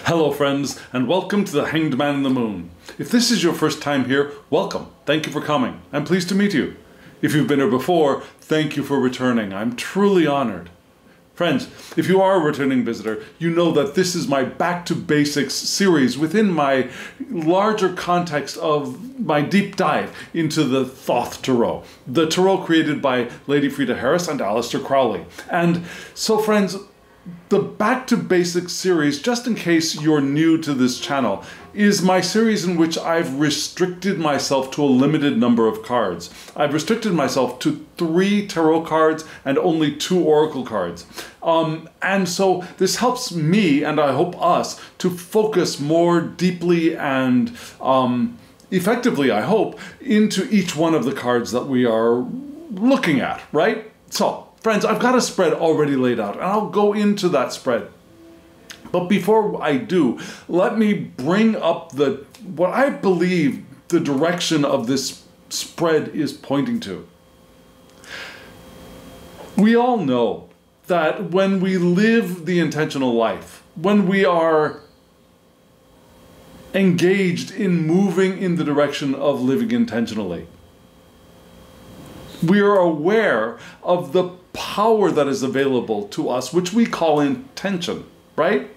Hello friends, and welcome to the Hanged Man in the Moon. If this is your first time here, welcome. Thank you for coming. I'm pleased to meet you. If you've been here before, thank you for returning. I'm truly honored. Friends, if you are a returning visitor, you know that this is my Back to Basics series within my larger context of my deep dive into the Thoth Tarot. The tarot created by Lady Frida Harris and Harris-Crowley. And so friends, the Back to Basics series, just in case you're new to this channel, is my series in which I've restricted myself to a limited number of cards. I've restricted myself to 3 tarot cards and only 2 oracle cards. And so this helps me, and I hope us, to focus more deeply and effectively, I hope, into each one of the cards that we are looking at, right? So, friends, I've got a spread already laid out, and I'll go into that spread. But before I do, let me bring up what I believe the direction of this spread is pointing to. We all know that when we live the intentional life, when we are engaged in moving in the direction of living intentionally, we are aware of the power that is available to us, which we call intention, right?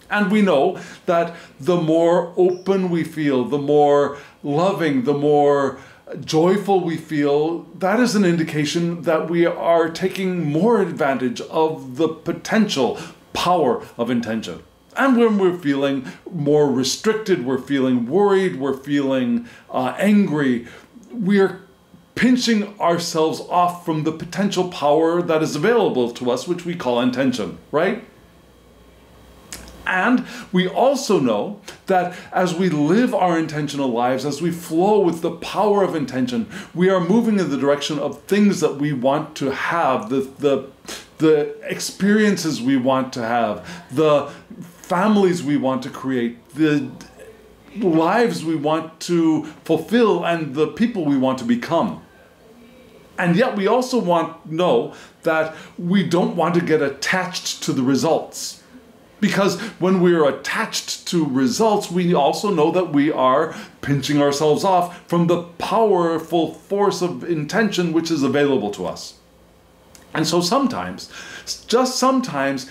And we know that the more open we feel, the more loving, the more joyful we feel, that is an indication that we are taking more advantage of the potential power of intention. And when we're feeling more restricted, we're feeling worried, we're feeling angry, we're pinching ourselves off from the potential power that is available to us, which we call intention, right? And we also know that as we live our intentional lives, as we flow with the power of intention, we are moving in the direction of things that we want to have, the experiences we want to have, the families we want to create, the lives we want to fulfill, and the people we want to become. And yet we also know that we don't want to get attached to the results. Because when we're attached to results, we also know that we are pinching ourselves off from the powerful force of intention which is available to us. And so sometimes, just sometimes,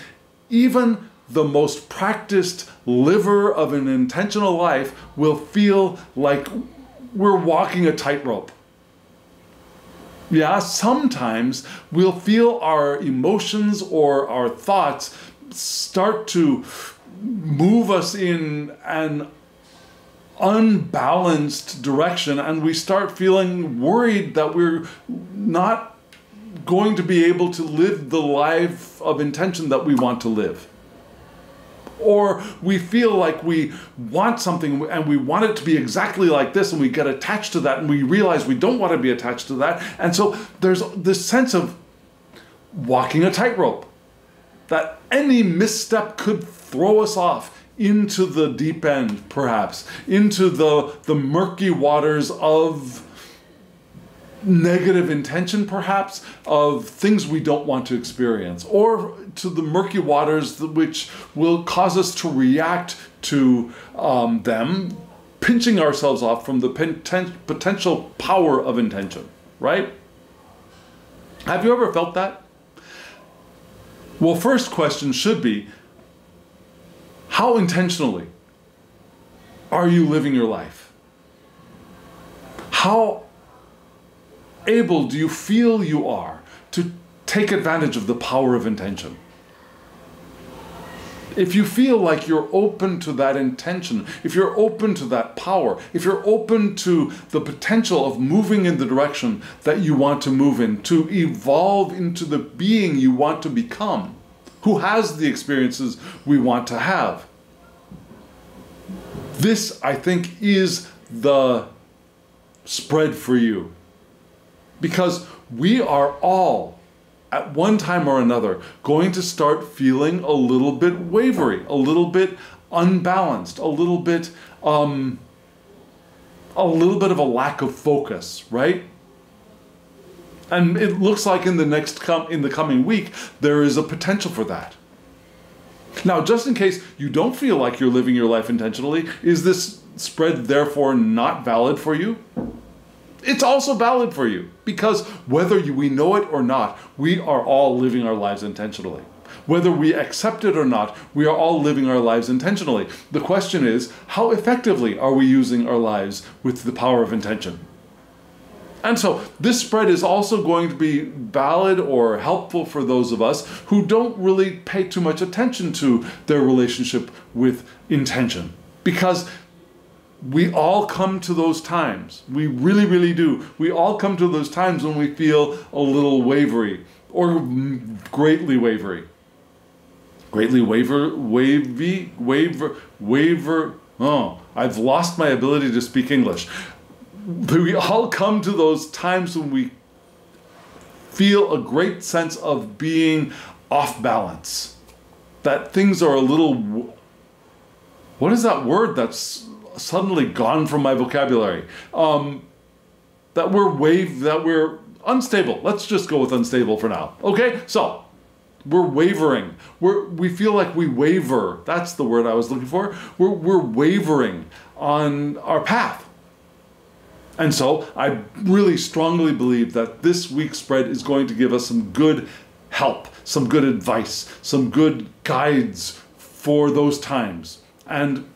even the most practiced liver of an intentional life will feel like we're walking a tightrope. Yeah, sometimes we'll feel our emotions or our thoughts start to move us in an unbalanced direction, and we start feeling worried that we're not going to be able to live the life of intention that we want to live. Or we feel like we want something and we want it to be exactly like this, and we get attached to that, and we realize we don't want to be attached to that. And so there's this sense of walking a tightrope, that any misstep could throw us off into the deep end, perhaps, into the murky waters of negative intention, perhaps, of things we don't want to experience, or to the murky waters which will cause us to react to them, pinching ourselves off from the potential power of intention, right? Have you ever felt that? Well, first question should be, how intentionally are you living your life? How able do you feel you are to take advantage of the power of intention? If you feel like you're open to that intention, if you're open to that power, if you're open to the potential of moving in the direction that you want to move in, to evolve into the being you want to become, who has the experiences we want to have, this, I think, is the spread for you. Because we are all, at one time or another, going to start feeling a little bit wavery, a little bit unbalanced, a little bit of a lack of focus, right? And it looks like in the coming week, there is a potential for that. Now, just in case you don't feel like you're living your life intentionally, is this spread therefore not valid for you? It's also valid for you, because whether we know it or not, we are all living our lives intentionally. Whether we accept it or not, we are all living our lives intentionally. The question is, how effectively are we using our lives with the power of intention? And so this spread is also going to be valid or helpful for those of us who don't really pay too much attention to their relationship with intention. Because we all come to those times. We really, really do. We all come to those times when we feel a little wavery or greatly wavery. Greatly waver. Oh, I've lost my ability to speak English. We all come to those times when we feel a great sense of being off balance. That things are a little... What is that word that's suddenly gone from my vocabulary? That we're unstable. Let's just go with unstable for now. Okay, so we're wavering. We feel like we waver. That's the word I was looking for. We're wavering on our path. And so I really strongly believe that this week's spread is going to give us some good help, some good advice, some good guides for those times. And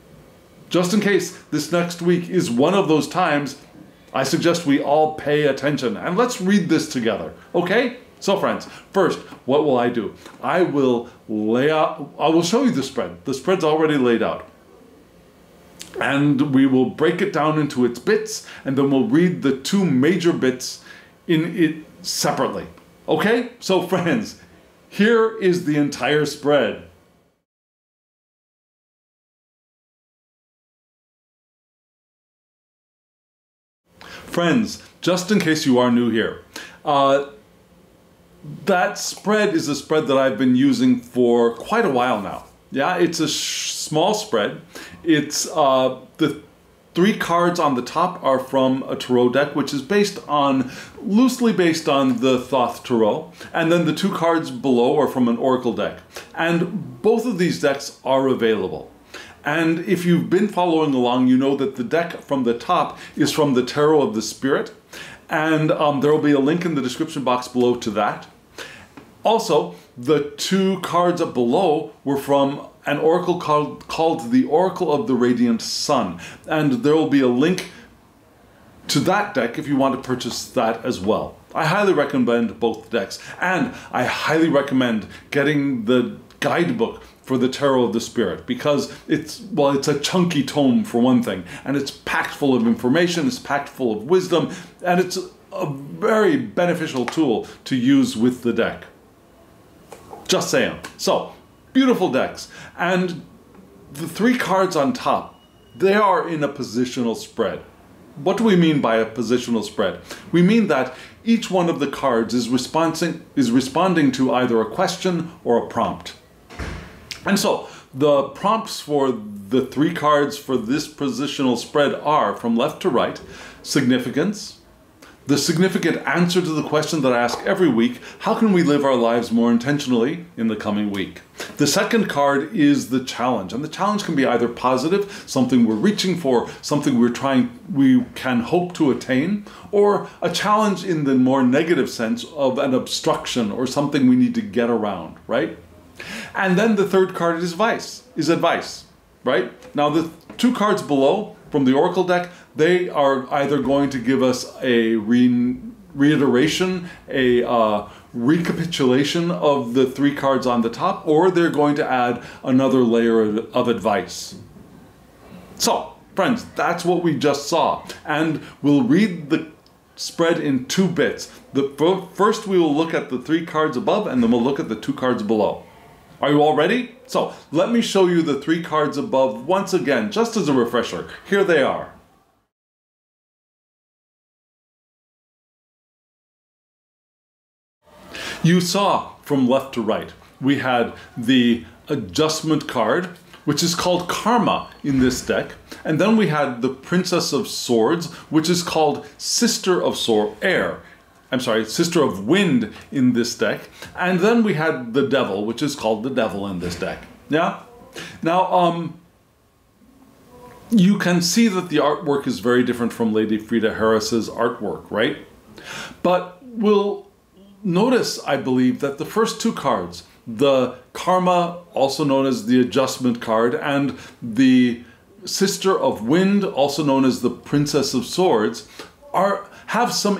just in case this next week is one of those times, I suggest we all pay attention. And let's read this together, okay? So friends, first, what will I do? I will show you the spread. The spread's already laid out. And we will break it down into its bits, and then we'll read the two major bits in it separately. Okay? So friends, here is the entire spread. Friends, just in case you are new here, that spread is a spread that I've been using for quite a while now. Yeah, it's a small spread. It's the three cards on the top are from a tarot deck, which is loosely based on the Thoth Tarot, and then the two cards below are from an oracle deck. And both of these decks are available. And if you've been following along, you know that the deck from the top is from the Tarot of the Spirit, and there will be a link in the description box below to that. Also, the two cards up below were from an oracle called the Oracle of the Radiant Sun, and there will be a link to that deck if you want to purchase that as well. I highly recommend both decks, and I highly recommend getting the guidebook for the Tarot of the Spirit, because it's a chunky tome for one thing, and it's packed full of information, it's packed full of wisdom, and it's a very beneficial tool to use with the deck. Just saying. So, beautiful decks. And the three cards on top, they are in a positional spread. What do we mean by a positional spread? We mean that each one of the cards is responding to either a question or a prompt. And so, the prompts for the three cards for this positional spread are, from left to right, significance, the significant answer to the question that I ask every week: how can we live our lives more intentionally in the coming week? The second card is the challenge, and the challenge can be either positive, something we're reaching for, something we can hope to attain, or a challenge in the more negative sense of an obstruction or something we need to get around, right? And then the third card is advice, right? Now the two cards below from the Oracle deck, they are either going to give us a reiteration, a recapitulation of the three cards on the top, or they're going to add another layer of advice. So, friends, that's what we just saw. And we'll read the spread in two bits. First we will look at the three cards above, and then we'll look at the two cards below. Are you all ready? So, let me show you the three cards above once again, just as a refresher. Here they are. You saw from left to right, we had the adjustment card, which is called Karma in this deck. And then we had the Princess of Swords, which is called Sister of Sister of Wind in this deck. And then we had the Devil, which is called the Devil in this deck. Yeah? Now, you can see that the artwork is very different from Lady Frida Harris's artwork, right? But we'll notice, I believe, that the first two cards, the Karma, also known as the Adjustment card, and the Sister of Wind, also known as the Princess of Swords, have some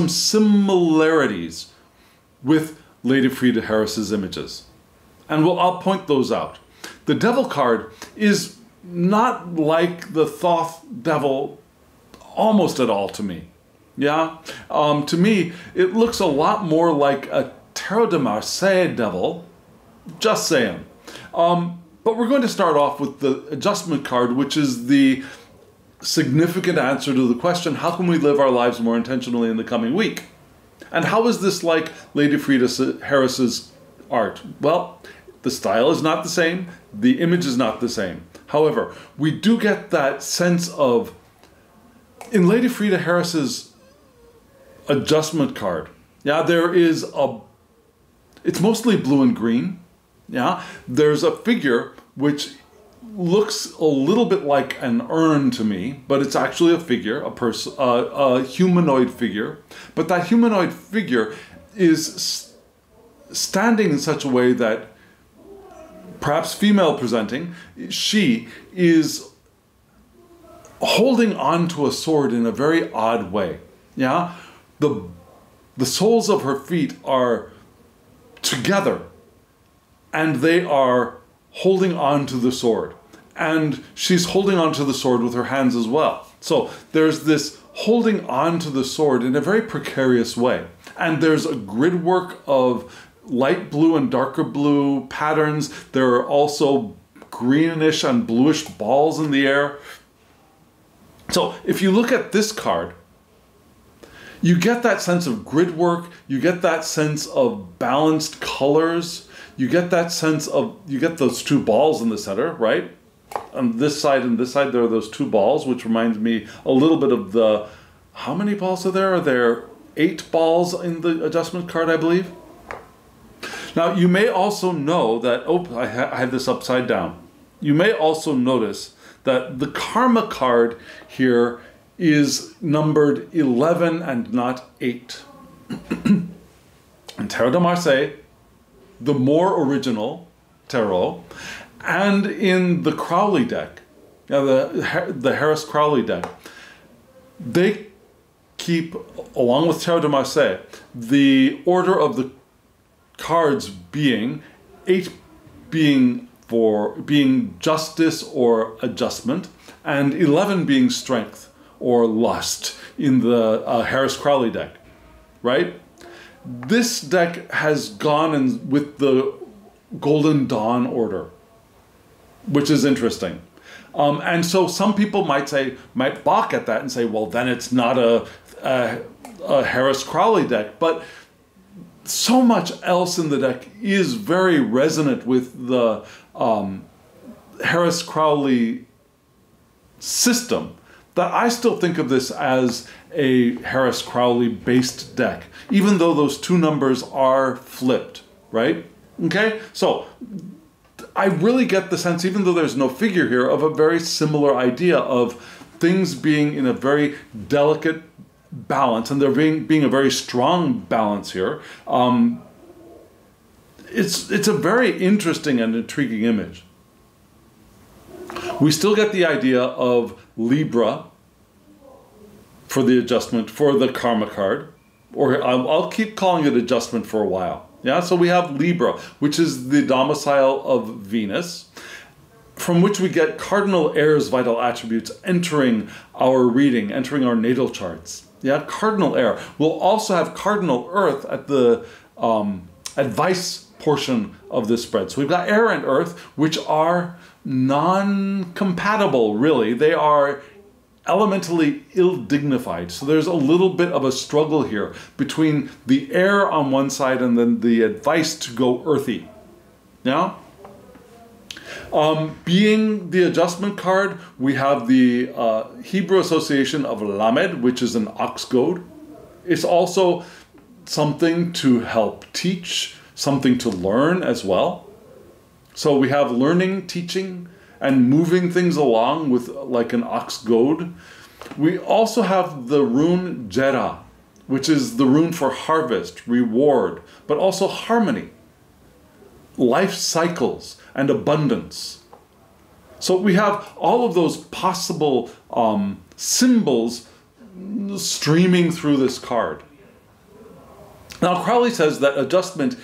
similarities with Lady Frida Harris's images. And I'll point those out. The Devil card is not like the Thoth Devil almost at all to me. Yeah? To me, it looks a lot more like a Tarot de Marseille Devil. Just saying. But we're going to start off with the Adjustment card, which is the significant answer to the question, how can we live our lives more intentionally in the coming week? And how is this like Lady Frida Harris's art? Well, the style is not the same, the image is not the same. However, we do get that sense of, in Lady Frida Harris's Adjustment card, yeah, it's mostly blue and green, yeah? There's a figure which looks a little bit like an urn to me, but it's actually a figure, a humanoid figure. But that humanoid figure is standing in such a way that, perhaps female presenting, she is holding on to a sword in a very odd way. Yeah, the soles of her feet are together, and they are holding on to the sword. And she's holding on to the sword with her hands as well. So there's this holding on to the sword in a very precarious way. And there's a grid work of light blue and darker blue patterns. There are also greenish and bluish balls in the air. So if you look at this card, you get that sense of grid work, you get that sense of balanced colors, you get that sense of, you get those two balls in the center, right? On this side and this side, there are those two balls, which reminds me a little bit of the, how many balls are there? Are there 8 balls in the Adjustment card, I believe? Now, you may also know that, I had this upside down. You may also notice that the Karma card here is numbered 11 and not 8. In Tarot de Marseille, the more original tarot, and in the Crowley deck, the Harris-Crowley deck, they keep, along with Tarot de Marseille, the order of the cards being 8 being justice or adjustment, and 11 being strength or lust in the Harris-Crowley deck, right? This deck has gone in with the Golden Dawn order, which is interesting. And so some people might balk at that and say, well, then it's not a Harris-Crowley deck. But so much else in the deck is very resonant with the Harris-Crowley system that I still think of this as a Harris-Crowley based deck, even though those two numbers are flipped, right? Okay, so I really get the sense, even though there's no figure here, of a very similar idea of things being in a very delicate balance, and there being a very strong balance here. It's a very interesting and intriguing image. We still get the idea of Libra for the adjustment, for the Karma card, or I'll keep calling it adjustment for a while. Yeah, so we have Libra, which is the domicile of Venus, from which we get cardinal air's vital attributes entering our reading, entering our natal charts. Yeah, cardinal air. We'll also have cardinal earth at the advice portion of this spread. So we've got air and earth, which are non-compatible, really. They are elementally ill-dignified. So there's a little bit of a struggle here between the air on one side and then the advice to go earthy. Yeah? Being the adjustment card, we have the Hebrew association of Lamed, which is an ox goad. It's also something to help teach, something to learn as well. So we have learning, teaching, and moving things along with like an ox goad. We also have the rune Jera, which is the rune for harvest, reward, but also harmony, life cycles, and abundance. So we have all of those possible symbols streaming through this card. Now, Crowley says that adjustment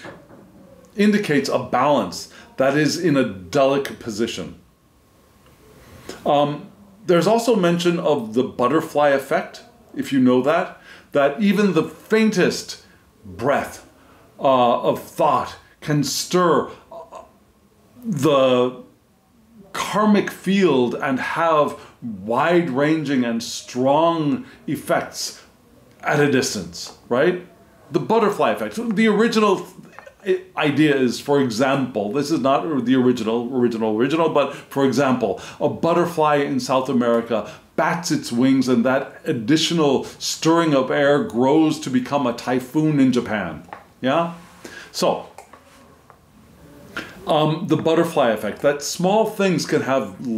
indicates a balance that is in a delicate position. There's also mention of the butterfly effect, if you know that even the faintest breath of thought can stir the karmic field and have wide-ranging and strong effects at a distance, right? The butterfly effect. The original idea is, for example, this is not the original, but for example, a butterfly in South America bats its wings and that additional stirring of air grows to become a typhoon in Japan. Yeah? So, the butterfly effect, that small things can have a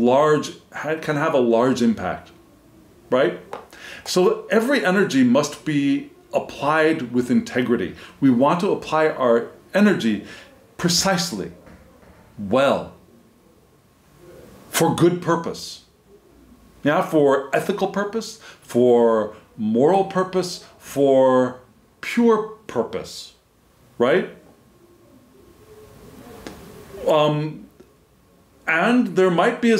large impact, right? So every energy must be applied with integrity. We want to apply our energy precisely, well, for good purpose. Yeah, for ethical purpose, for moral purpose, for pure purpose, right? And there might be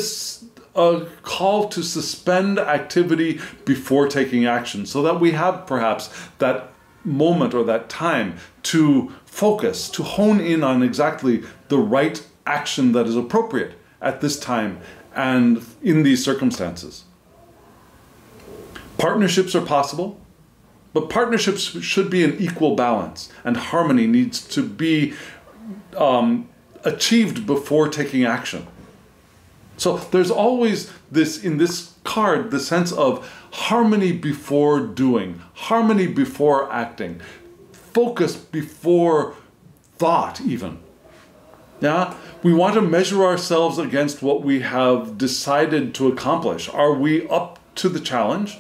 a call to suspend activity before taking action, so that we have perhaps that moment or that time to focus, to hone in on exactly the right action that is appropriate at this time and in these circumstances. Partnerships are possible, but partnerships should be in equal balance, and harmony needs to be achieved before taking action. So there's always this, in this card, the sense of harmony before doing, harmony before acting, focus before thought even. Yeah? We want to measure ourselves against what we have decided to accomplish. Are we up to the challenge?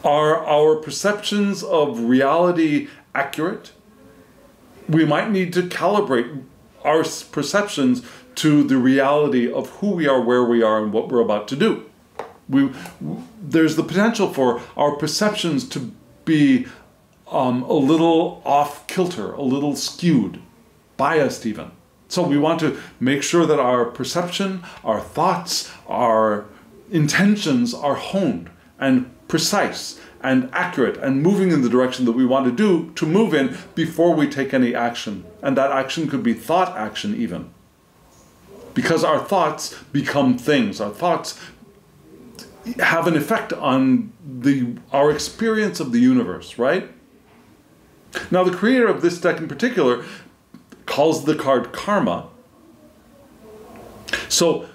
Are our perceptions of reality accurate? We might need to calibrate our perceptions to the reality of who we are, where we are, and what we're about to do. There's the potential for our perceptions to be a little off kilter, a little skewed, biased even. So we want to make sure that our perception, our thoughts, our intentions are honed and precise and accurate and moving in the direction that we want to move in before we take any action. And that action could be thought action even. Because our thoughts become things. Our thoughts have an effect on our experience of the universe, right? Now, the creator of this deck in particular calls the card Karma. So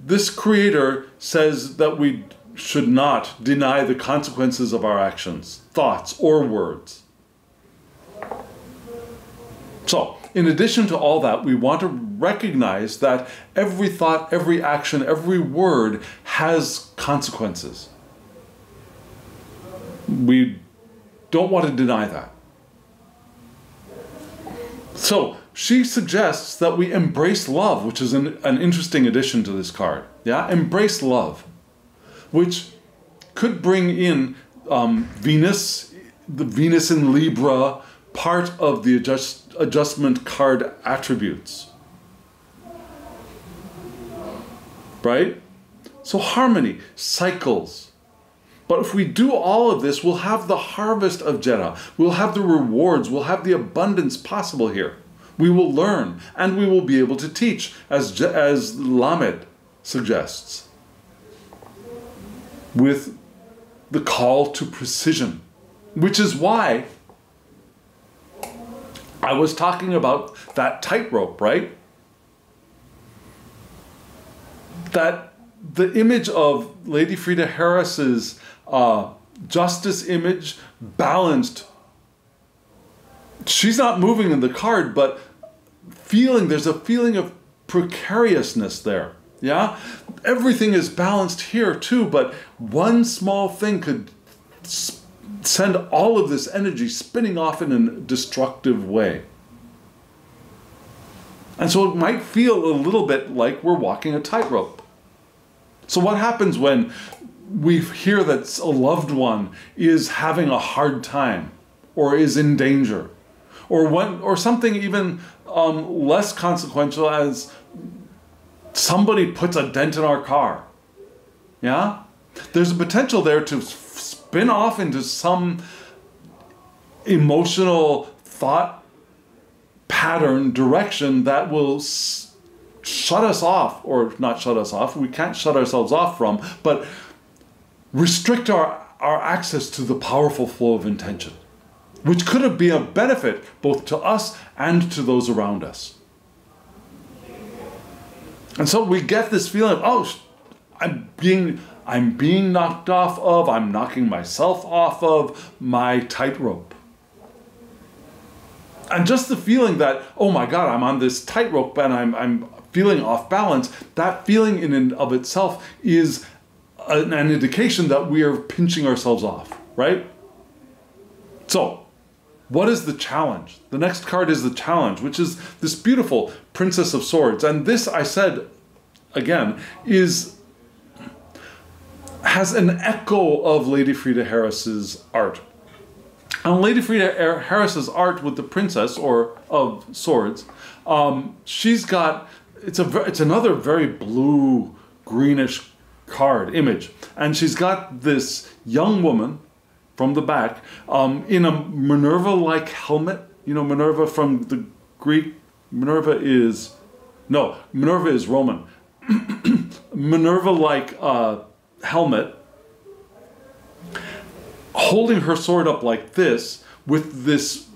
this creator says that we should not deny the consequences of our actions, thoughts, or words. So, in addition to all that, we want to recognize that every thought, every action, every word has consequences. We don't want to deny that. So, she suggests that we embrace love, which is an interesting addition to this card. Yeah, embrace love, which could bring in Venus, the Venus in Libra, part of the adjustment card attributes. Right? So harmony, cycles. But if we do all of this, we'll have the harvest of Jera. We'll have the rewards. We'll have the abundance possible here. We will learn, and we will be able to teach, as Lamed suggests, with the call to precision, which is why I was talking about that tightrope, right? That the image of Lady Frida Harris's justice image, balanced. She's not moving in the card, but feeling, there's a feeling of precariousness there. Yeah? Everything is balanced here too, but one small thing could send all of this energy spinning off in a destructive way. And so it might feel a little bit like we're walking a tightrope. So what happens when we hear that a loved one is having a hard time or is in danger? Or something even less consequential as somebody puts a dent in our car. Yeah? There's a potential there to spin off into some emotional thought pattern direction that will shut us off, or not shut us off, we can't shut ourselves off from, but restrict our access to the powerful flow of intention, which could be a benefit both to us and to those around us. And so we get this feeling of, oh, I'm being knocked off of, I'm knocking myself off of my tightrope. And just the feeling that, oh my God, I'm on this tightrope and I'm feeling off balance, that feeling in and of itself is an indication that we are pinching ourselves off, right? So, what is the challenge? The next card is the challenge, which is this beautiful Princess of Swords. And this, I said, again, has an echo of Lady Frida Harris's art. And Lady Frida Harris's art with the Princess of Swords, she's got, it's another very blue, greenish card image. And she's got this young woman from the back in a Minerva-like helmet. You know, Minerva from the Greek, Minerva is Roman. Minerva-like helmet, holding her sword up like this, with this,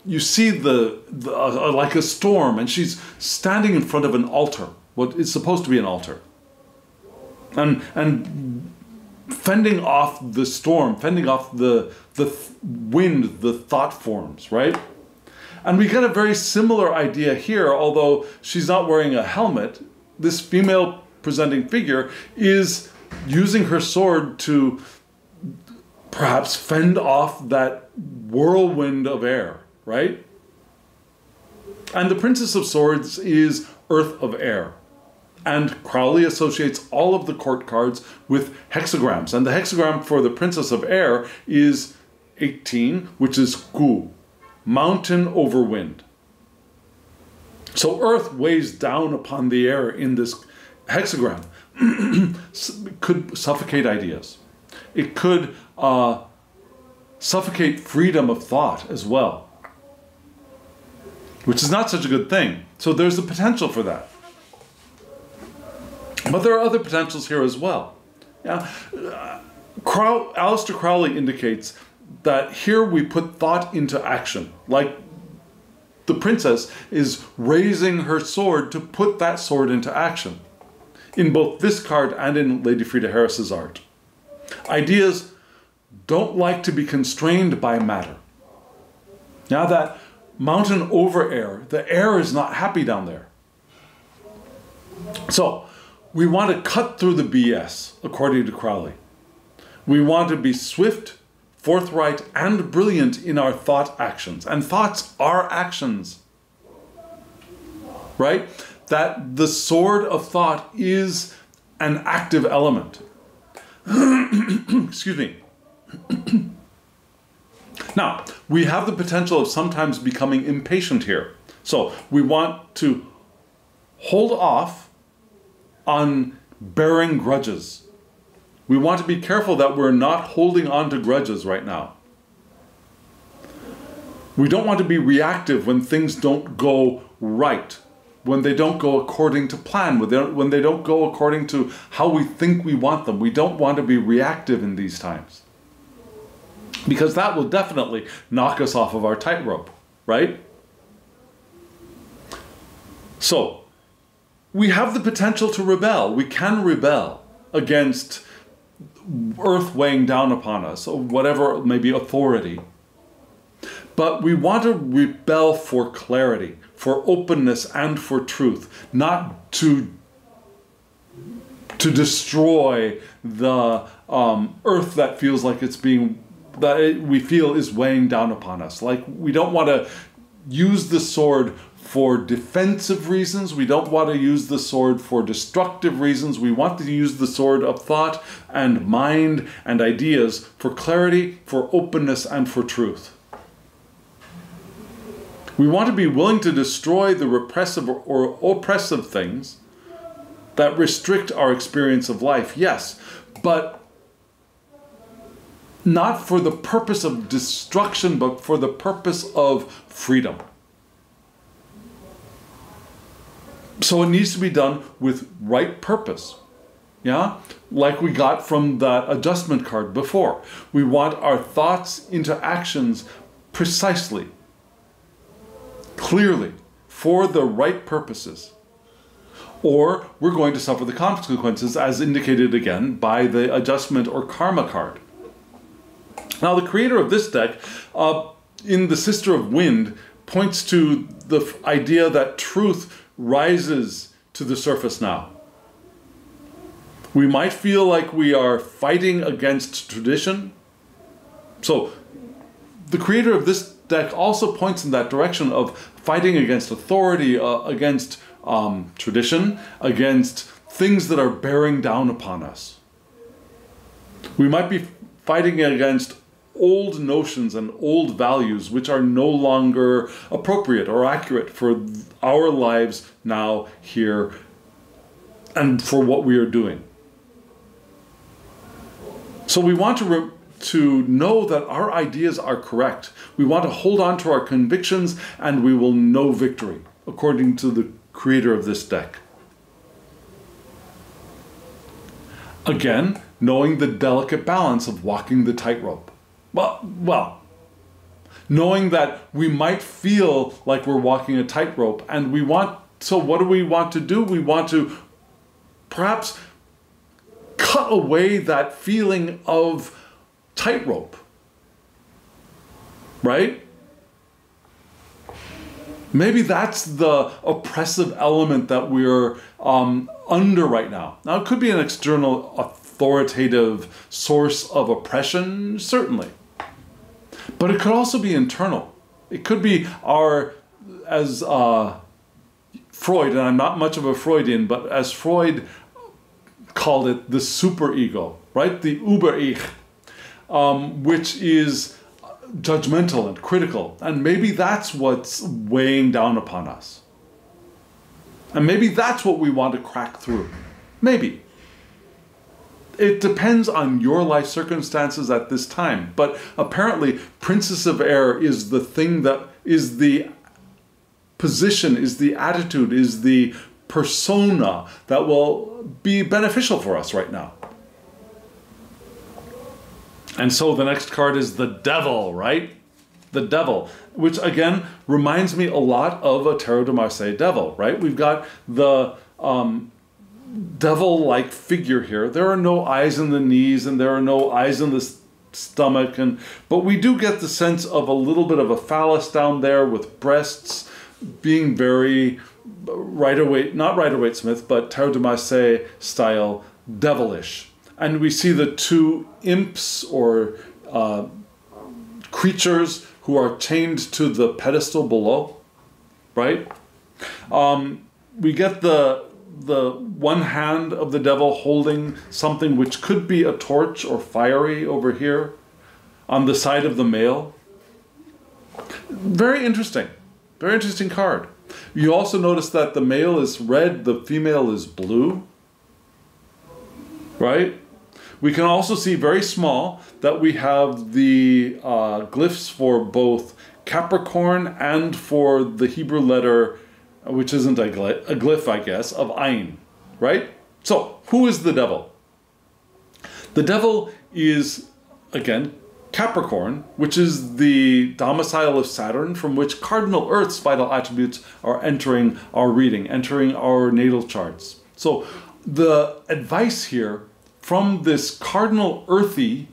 you see like a storm, and she's standing in front of an altar, what is supposed to be an altar, and fending off the storm, fending off the wind, the thought forms, right? And we get a very similar idea here, although she's not wearing a helmet. This female presenting figure is using her sword to perhaps fend off that whirlwind of air, right? And the Princess of Swords is Earth of Air. And Crowley associates all of the court cards with hexagrams. And the hexagram for the Princess of Air is 18, which is Gu, mountain over wind. So Earth weighs down upon the air in this hexagram. Could suffocate ideas. It could suffocate freedom of thought as well, which is not such a good thing. So there's the potential for that. But there are other potentials here as well. Yeah. Aleister Crowley indicates that here we put thought into action, like the princess is raising her sword to put that sword into action, in both this card and in Lady Frida Harris's art. Ideas don't like to be constrained by matter. Now that mountain over air, the air is not happy down there. So we want to cut through the BS, according to Crowley. We want to be swift, forthright, and brilliant in our thought actions. And thoughts are actions, right? That the sword of thought is an active element. Excuse me. Now, we have the potential of sometimes becoming impatient here. So we want to hold off on bearing grudges. We want to be careful that we're not holding on to grudges right now. We don't want to be reactive when things don't go right, when they don't go according to plan, when they don't go according to how we think we want them. We don't want to be reactive in these times, because that will definitely knock us off of our tightrope, right? So, we have the potential to rebel. We can rebel against earth weighing down upon us, or whatever may be authority. But we want to rebel for clarity, for openness and for truth, not to destroy the earth that feels like it's being, we feel is weighing down upon us. Like, we don't want to use the sword for defensive reasons. We don't want to use the sword for destructive reasons. We want to use the sword of thought and mind and ideas for clarity, for openness, and for truth. We want to be willing to destroy the repressive or oppressive things that restrict our experience of life, yes, but not for the purpose of destruction, but for the purpose of freedom. So it needs to be done with right purpose. Yeah? Like we got from that adjustment card before. We want our thoughts into actions precisely, clearly, for the right purposes. Or we're going to suffer the consequences, as indicated again by the adjustment or karma card. Now, the creator of this deck, in the Sister of Wind, points to the idea that truth rises to the surface now. We might feel like we are fighting against tradition. So the creator of this deck also points in that direction of fighting against authority, against tradition, against things that are bearing down upon us. We might be fighting against old notions and old values which are no longer appropriate or accurate for our lives now, here, and for what we are doing. So we want to know that our ideas are correct. We want to hold on to our convictions, and we will know victory, according to the creator of this deck. Again, knowing the delicate balance of walking the tightrope. Well, knowing that we might feel like we're walking a tightrope, and so what do we want to do? We want to perhaps cut away that feeling of tightrope, right? Maybe that's the oppressive element that we're under right now. Now, it could be an external authoritative source of oppression, certainly. But it could also be internal. It could be as Freud, and I'm not much of a Freudian, but as Freud called it, the superego, right? The Über-Ich, which is judgmental and critical. And maybe that's what's weighing down upon us. And maybe that's what we want to crack through. Maybe. It depends on your life circumstances at this time. But apparently, Princess of Air is the thing that is the position, is the attitude, is the persona that will be beneficial for us right now. And so the next card is the Devil, right? The Devil, which again reminds me a lot of a Tarot de Marseille devil, right? We've got the devil-like figure here. There are no eyes in the knees, and there are no eyes in the stomach, but we do get the sense of a little bit of a phallus down there with breasts being very not Rider-Waite-Smith, but Tarot de Marseille style devilish. And we see the two imps or creatures who are chained to the pedestal below, right? We get the one hand of the devil holding something which could be a torch or fiery over here on the side of the male. Very interesting card. You also notice that the male is red, the female is blue, right? We can also see very small that we have the glyphs for both Capricorn and for the Hebrew letter, which isn't a glyph, I guess, of Ayin, right? So, who is the devil? The devil is, again, Capricorn, which is the domicile of Saturn, from which cardinal Earth's vital attributes are entering our reading, entering our natal charts. So, the advice here from this cardinal earthy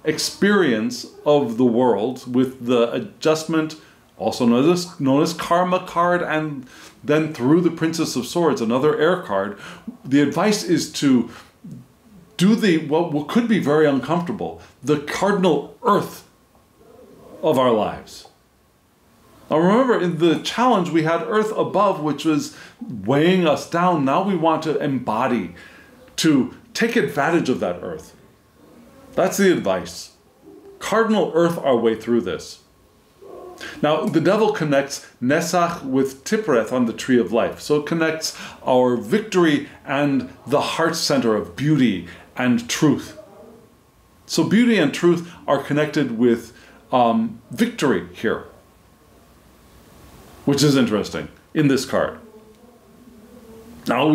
experience of the world with the adjustment also known as Karma card, and then through the Princess of Swords, another air card. The advice is to do what could be very uncomfortable, the cardinal earth of our lives. Now remember, in the challenge we had earth above, which was weighing us down. Now we want to embody, to take advantage of that earth. That's the advice. Cardinal earth our way through this. Now, the devil connects Nesach with Tiphereth on the tree of life. So it connects our victory and the heart center of beauty and truth. So beauty and truth are connected with victory here, which is interesting in this card. Now,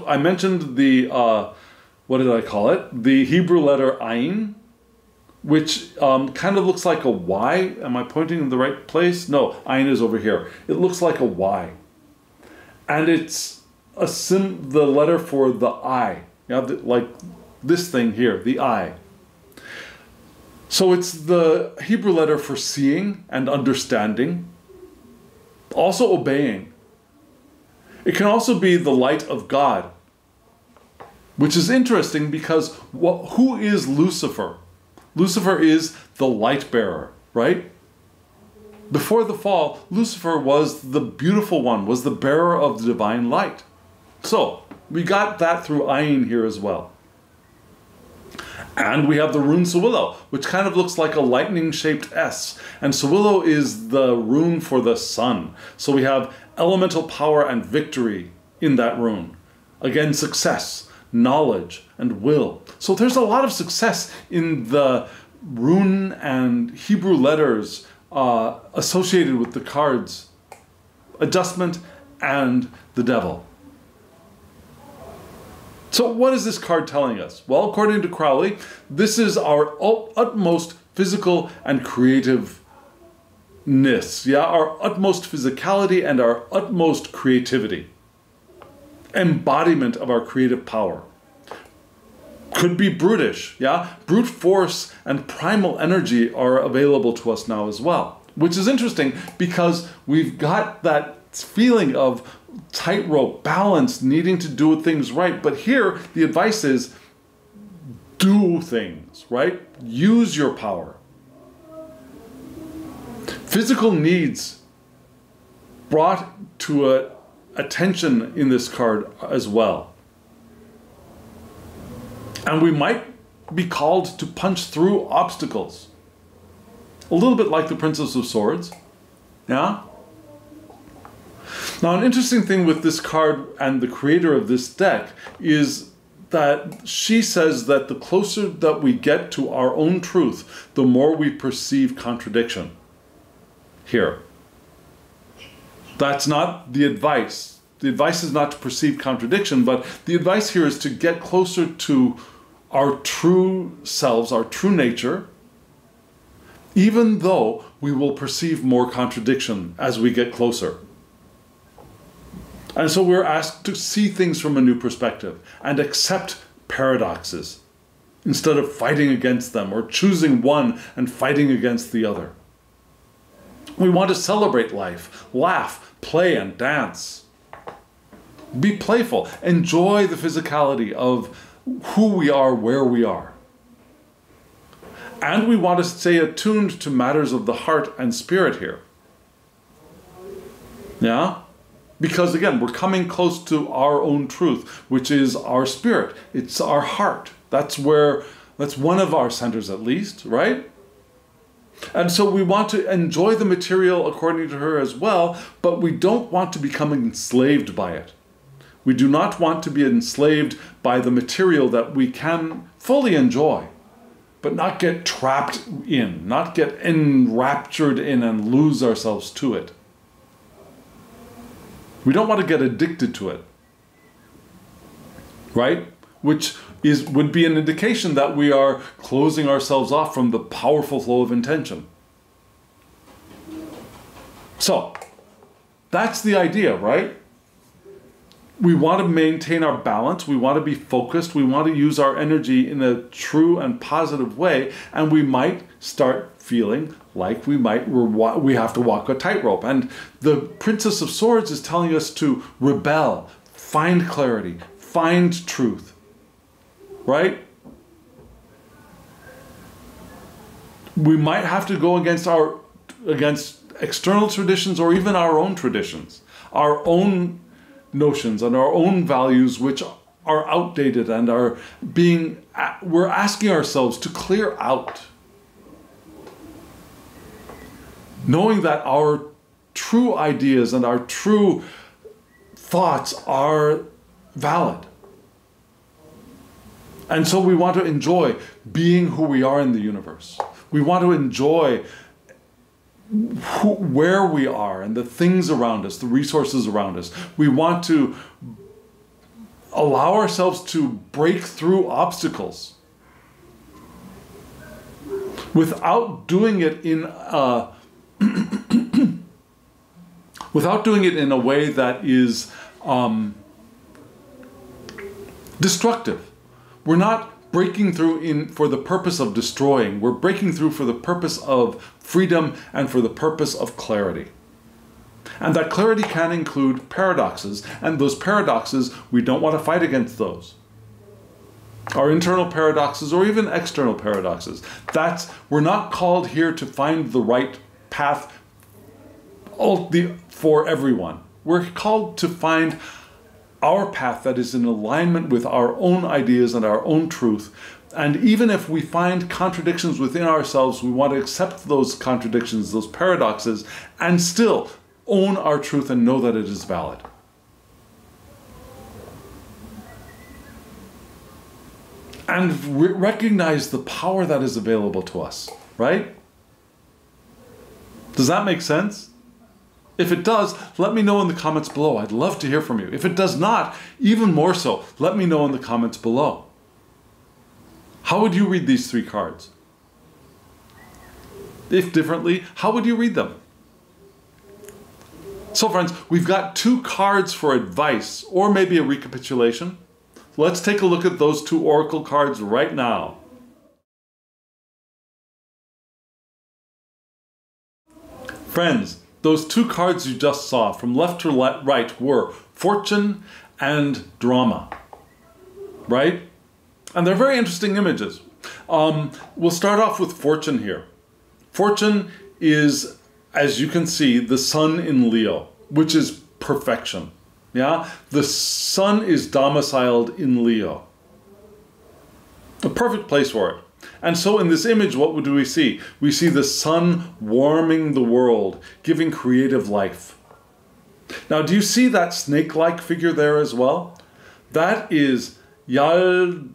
I mentioned the, what did I call it? The Hebrew letter Ayin, which kind of looks like a Y. Am I pointing in the right place? No, Ayin is over here. It looks like a Y. And it's the letter for the eye. Yeah, like this thing here, the eye. So it's the Hebrew letter for seeing and understanding, also obeying. It can also be the light of God, which is interesting because who is Lucifer? Lucifer is the light bearer, right? Before the fall, Lucifer was the beautiful one, was the bearer of the divine light. So we got that through Ayin here as well. And we have the rune Sewillow, which kind of looks like a lightning-shaped S. And Sewillow is the rune for the sun. So we have elemental power and victory in that rune. Again, success, knowledge, and will. So there's a lot of success in the rune and Hebrew letters associated with the cards, adjustment, and the devil. So what is this card telling us? Well, according to Crowley, this is our utmost physical and creativeness. Yeah, our utmost physicality and our utmost creativity. Embodiment of our creative power. Could be brutish, yeah? Brute force and primal energy are available to us now as well. Which is interesting because we've got that feeling of tightrope, balance, needing to do things right. But here, the advice is do things, right? Use your power. Physical needs brought to attention in this card as well. And we might be called to punch through obstacles. A little bit like the Princess of Swords. Yeah? Now, an interesting thing with this card and the creator of this deck is that she says that the closer that we get to our own truth, the more we perceive contradiction. Here. That's not the advice. The advice is not to perceive contradiction, but the advice here is to get closer to our true selves, our true nature, even though we will perceive more contradiction as we get closer. And so we're asked to see things from a new perspective and accept paradoxes instead of fighting against them or choosing one and fighting against the other. We want to celebrate life, laugh, play, and dance. Be playful. Enjoy the physicality of who we are, where we are. And we want to stay attuned to matters of the heart and spirit here. Yeah? Because again, we're coming close to our own truth, which is our spirit. It's our heart. That's one of our centers at least, right? And so we want to enjoy the material according to her as well, but we don't want to become enslaved by it. We do not want to be enslaved by the material that we can fully enjoy, but not get trapped in, not get enraptured in and lose ourselves to it. We don't want to get addicted to it, right? Which would be an indication that we are closing ourselves off from the powerful flow of intention. So, that's the idea, right? we want to maintain our balance, we want to be focused, we want to use our energy in a true and positive way, and we might start feeling like we have to walk a tightrope. And the Princess of Swords is telling us to rebel, find clarity, find truth, right? We might have to go against external traditions or even our own traditions, our own notions and our own values, which are outdated and we're asking ourselves to clear out, knowing that our true ideas and our true thoughts are valid. And so we want to enjoy being who we are in the universe. We want to enjoy where we are and the things around us, the resources around us. We want to allow ourselves to break through obstacles without doing it in a way that is destructive. We're not breaking through for the purpose of destroying. We're breaking through for the purpose of freedom and for the purpose of clarity. And that clarity can include paradoxes, and those paradoxes, we don't want to fight against those. Our internal paradoxes or even external paradoxes. We're not called here to find the right path for everyone. We're called to find our path that is in alignment with our own ideas and our own truth. And even if we find contradictions within ourselves, we want to accept those contradictions, those paradoxes, and still own our truth and know that it is valid. And recognize the power that is available to us, right? Does that make sense? If it does, let me know in the comments below. I'd love to hear from you. If it does not, even more so, let me know in the comments below. How would you read these 3 cards? If differently, how would you read them? So friends, we've got 2 cards for advice or maybe a recapitulation. Let's take a look at those 2 oracle cards right now. Friends, those 2 cards you just saw from left to right were Fortune and Drama, right? And they're very interesting images. We'll start off with Fortune here. Fortune is, as you can see, the sun in Leo, which is perfection. Yeah, the sun is domiciled in Leo. A perfect place for it. And so in this image, what do we see? We see the sun warming the world, giving creative life. Now, do you see that snake-like figure there as well? That is Yaldabaoth.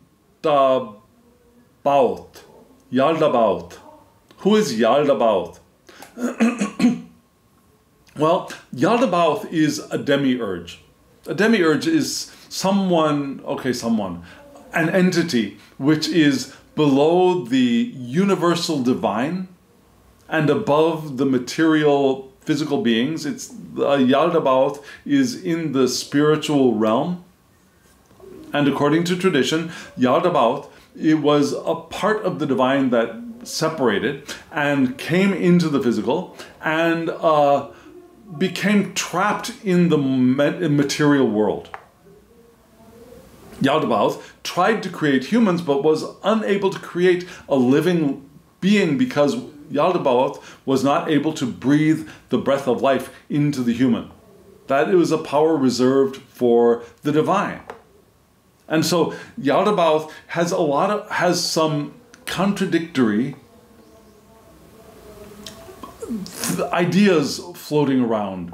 Yaldabaoth. Who is Yaldabaoth? Well, Yaldabaoth is a demiurge. A demiurge is an entity which is below the universal divine and above the material physical beings. Yaldabaoth is in the spiritual realm. And according to tradition, Yaldabaoth, it was a part of the divine that separated and came into the physical and became trapped in the material world. Yaldabaoth tried to create humans but was unable to create a living being because Yaldabaoth was not able to breathe the breath of life into the human. That it was a power reserved for the divine. And so Yaldabaoth has some contradictory ideas floating around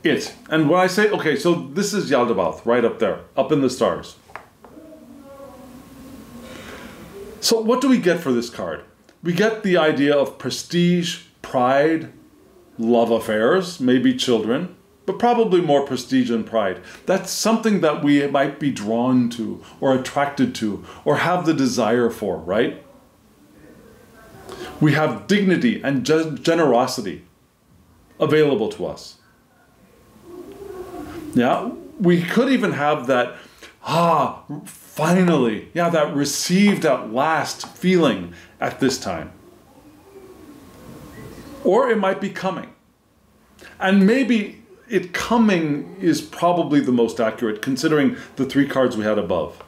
it. And when I say, okay, so this is Yaldabaoth right up there, up in the stars. So what do we get for this card? We get the idea of prestige, pride, love affairs, maybe children, but probably more prestige and pride. That's something that we might be drawn to or attracted to or have the desire for, right? We have dignity and generosity available to us. Yeah, We could even have that, finally, yeah, that received at last feeling at this time. Or it might be coming. And maybe it coming is probably the most accurate, considering the 3 cards we had above.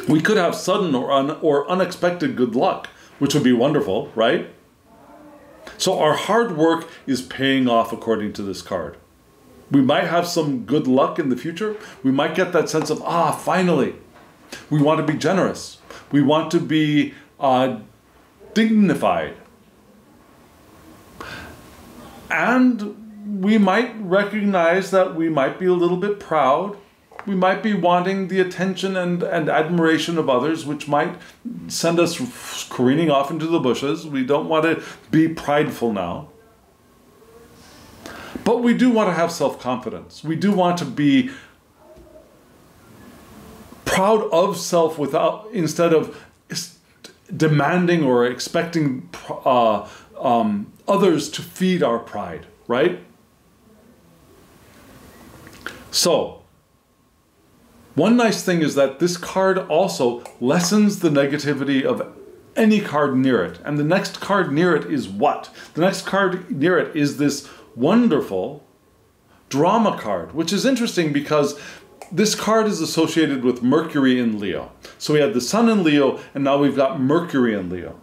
We could have sudden or unexpected good luck, which would be wonderful, right? So our hard work is paying off according to this card. We might have some good luck in the future. We might get that sense of, finally. We want to be generous. We want to be dignified. And we might recognize that we might be a little bit proud. We might be wanting the attention and admiration of others, which might send us careening off into the bushes. We don't want to be prideful now. But we do want to have self-confidence. We do want to be proud of self instead of demanding or expecting others to feed our pride, right? So, one nice thing is that this card also lessens the negativity of any card near it. And the next card near it is what? The next card near it is this wonderful drama card, which is interesting because this card is associated with Mercury in Leo. So we had the Sun in Leo, and now we've got Mercury in Leo.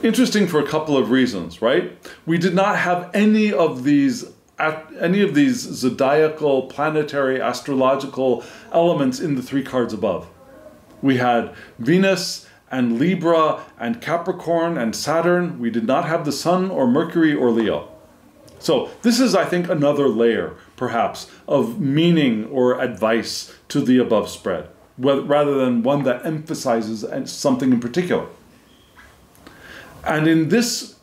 Interesting for a couple of reasons, right? We did not have any of these zodiacal, planetary, astrological elements in the 3 cards above. We had Venus and Libra and Capricorn and Saturn. We did not have the Sun or Mercury or Leo. So this is, I think, another layer, perhaps, of meaning or advice to the above spread, rather than one that emphasizes something in particular. And in this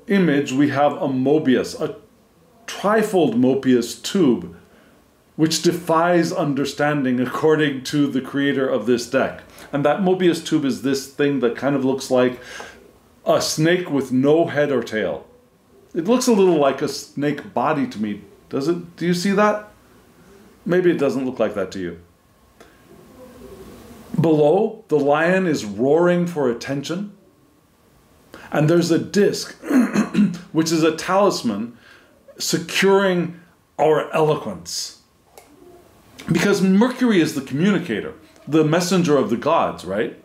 image, we have a Mobius, a trifold Mobius tube, which defies understanding according to the creator of this deck. And that Mobius tube is this thing that kind of looks like a snake with no head or tail. It looks a little like a snake body to me. Does it? Do you see that? Maybe it doesn't look like that to you. Below, the lion is roaring for attention. And there's a disc, which is a talisman securing our eloquence. Because Mercury is the communicator, the messenger of the gods, right?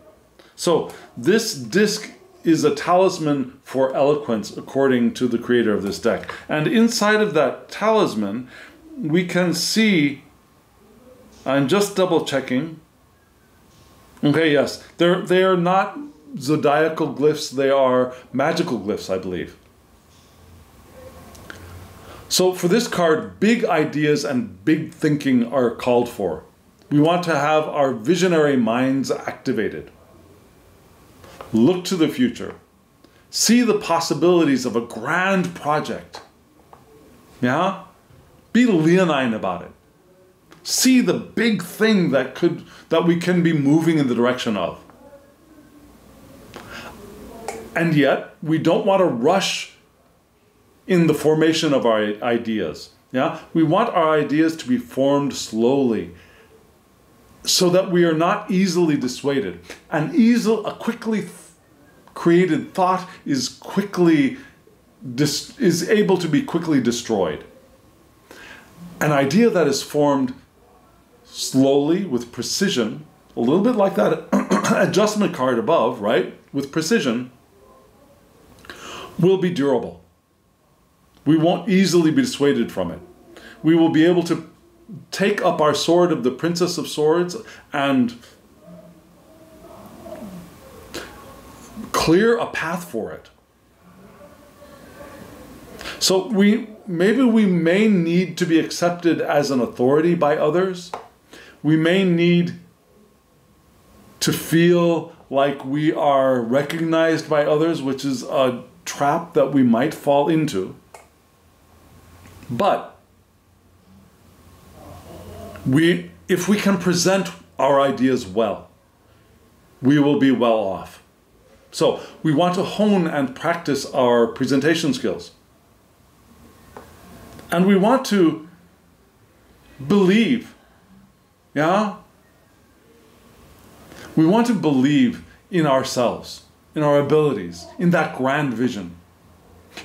So this disc is a talisman for eloquence according to the creator of this deck. And inside of that talisman, we can see, I'm just double checking. Okay, yes, they are not zodiacal glyphs, they are magical glyphs, I believe. So for this card, big ideas and big thinking are called for. We want to have our visionary minds activated. Look to the future. See the possibilities of a grand project. Yeah? Be leonine about it. See the big thing that we can be moving in the direction of. And yet, we don't want to rush in the formation of our ideas. Yeah? We want our ideas to be formed slowly so that we are not easily dissuaded. A quickly created thought is able to be quickly destroyed. An idea that is formed slowly with precision, a little bit like that adjustment card above, right? With precision, will be durable. We won't easily be dissuaded from it. We will be able to take up our sword of the Princess of Swords and clear a path for it. So maybe we may need to be accepted as an authority by others. We may need to feel like we are recognized by others, which is a trap that we might fall into. But if we can present our ideas well, we will be well off. So we want to hone and practice our presentation skills. And we want to Believe. Yeah? We want to believe in ourselves, in our abilities, in that grand vision.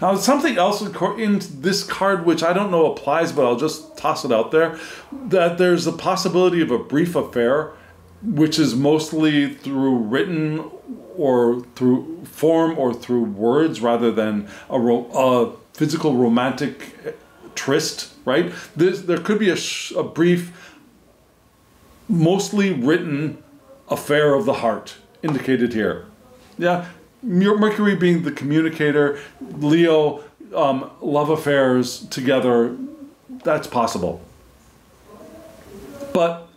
Now, something else in this card, which I don't know applies, but I'll just toss it out there, that there's a possibility of a brief affair, which is mostly through written or through form or through words rather than a physical romantic tryst, right? There could be a brief, mostly written affair of the heart indicated here. Yeah, Mercury being the communicator, Leo, love affairs together, that's possible. But,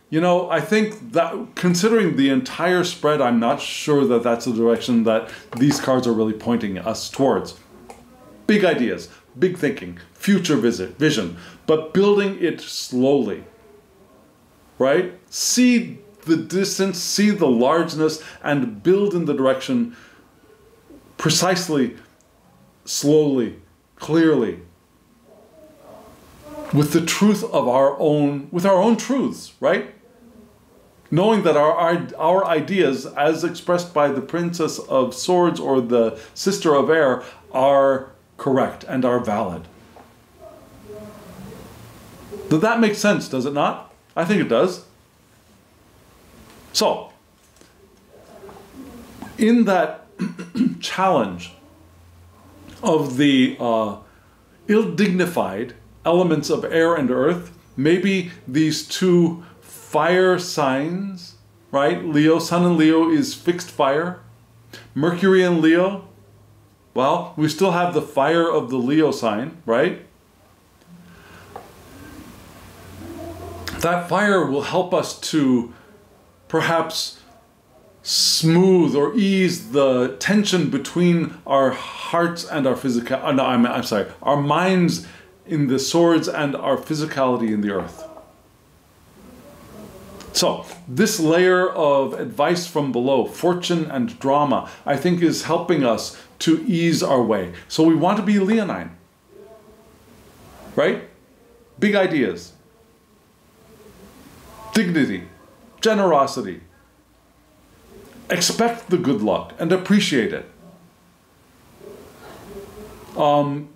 you know, I think that considering the entire spread, I'm not sure that that's the direction that these cards are really pointing us towards. Big ideas, big thinking, future vision, but building it slowly, right? See the distance, see the largeness, and build in the direction precisely, slowly, clearly, with the truth of our own truths, right? Knowing that our ideas, as expressed by the Princess of Swords or the Sister of Air, are correct and are valid. Does that make sense, does it not? I think it does. So, in that challenge of the ill-dignified elements of air and earth, maybe these two fire signs, right? Leo, Sun and Leo is fixed fire. Mercury and Leo, well, we still have the fire of the Leo sign, right? That fire will help us to perhaps smooth or ease the tension between our hearts and our physical, no, I'm sorry, our minds in the swords and our physicality in the earth. So, this layer of advice from below, fortune and drama, I think is helping us to ease our way. So we want to be leonine, right? Big ideas, dignity, generosity. Expect the good luck and appreciate it. And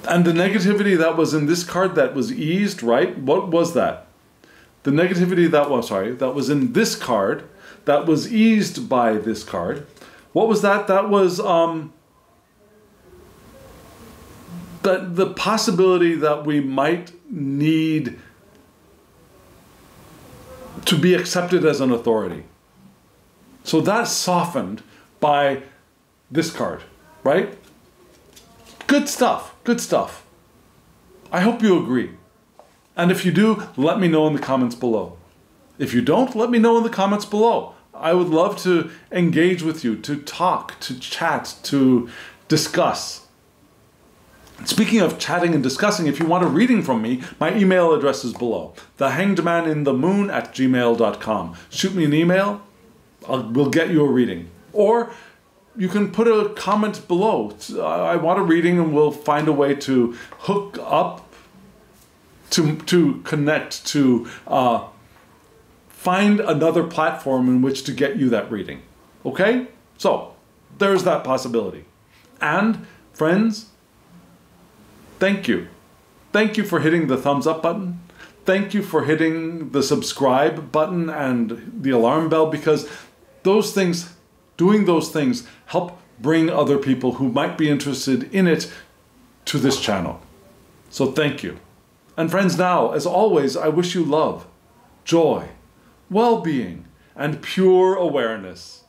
the negativity that was in this card that was eased, right? What was that? The negativity that was in this card that was eased by this card. What was that? That was the possibility that we might need to be accepted as an authority. So that's softened by this card, right? Good stuff, good stuff. I hope you agree. And if you do, let me know in the comments below. If you don't, let me know in the comments below. I would love to engage with you, to talk, to chat, to discuss. Speaking of chatting and discussing, if you want a reading from me, my email address is below. thehangedmaninthemoon@gmail.com. Shoot me an email, we'll get you a reading. Or you can put a comment below. I want a reading, and we'll find a way to hook up, to connect, to find another platform in which to get you that reading. Okay? So, there's that possibility. And, friends, thank you. Thank you for hitting the thumbs up button. Thank you for hitting the subscribe button and the alarm bell, because those things, doing those things, help bring other people who might be interested in it to this channel. So thank you. And friends, now, as always, I wish you love, joy, well-being, and pure awareness.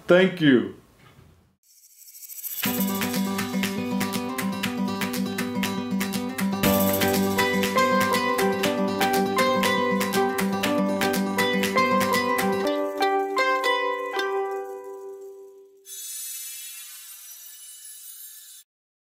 Thank you.